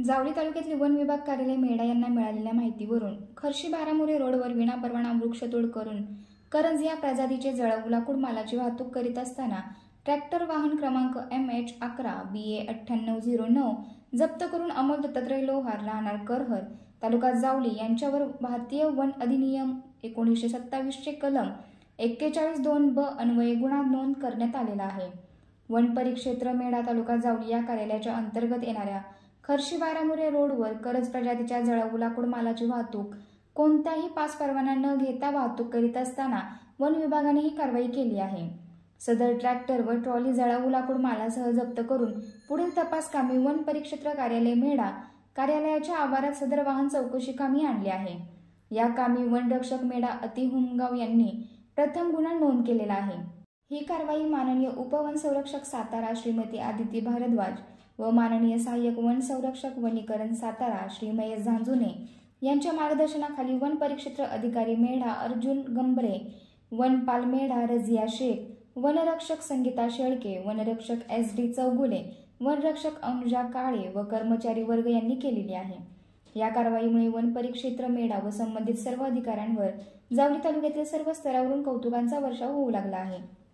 जावळी तालुक्यातील वन विभाग कार्यालय मेढा यांना मिळालेल्या माहितीवरून खर्शी-बारामुरे रोडवर विनापरवाना वृक्षतोड करून करंज या प्रजातीचे जळाऊ लाकूड मालाची वाहतूक करीत असताना ट्रॅक्टर वाहन क्रमांक MH11 BA 9809 जप्त करून अमोल दत्तात्रय लोहार राहणार करहर तालुका जावळी यांच्यावर भारतीय वन अधिनियम 1927 चे कलम 41(2)(ब) अन्वये गुन्हा नोंद करण्यात आलेला आहे। वन परिक्षेत्र मेढा तालुका जावळी या कार्यालयाच्या अंतर्गत येणाऱ्या खर्शी-बारामुरे रोडवर करंज प्रजातीच्या जळाऊ लाकूड मालाची वाहतूक कोणत्याही पास परवाना न घेता वाहतूक करीत असताना वन विभागाने ही कारवाई केली आहे। सदर ट्रॅक्टर व ट्रॉली जळाऊ लाकूड मालासह जप्त करून पुढील तपास कामी वन परिक्षेत्र कार्यालय मेढा कार्यालयाच्या आवारात सदर वाहन चौकशी कामी आणले आहे। या कामी वनरक्षक मेढा अति हुमगाव यांनी प्रथम गुन्हा नोंद केलेला आहे। ही कारवाई माननीय उपवन संरक्षक सातारा श्रीमती आदिती भारद्वाज व माननीय सहाय्यक वन संरक्षक वनीकरण सातारा श्री महेश झांजुने यांच्या मार्गदर्शनाखाली वन परिक्षेत्र अधिकारी मेढा अर्जुन गंभरे, वनपाल मेढा रझिया शेख, वनरक्षक संगीता शेळके, वनरक्षक SD चौगुले, वनरक्षक अनुजा काळे व कर्मचारी वर्ग यांनी केलेली आहे। या कारवाईमुळे वन परिक्षेत्र मेढा व संबंधित सर्व अधिकाऱ्यांवर जावळी तालुक्यातील सर्व स्तरावरून कौतुकांचा वर्षाव होऊ लागला आहे।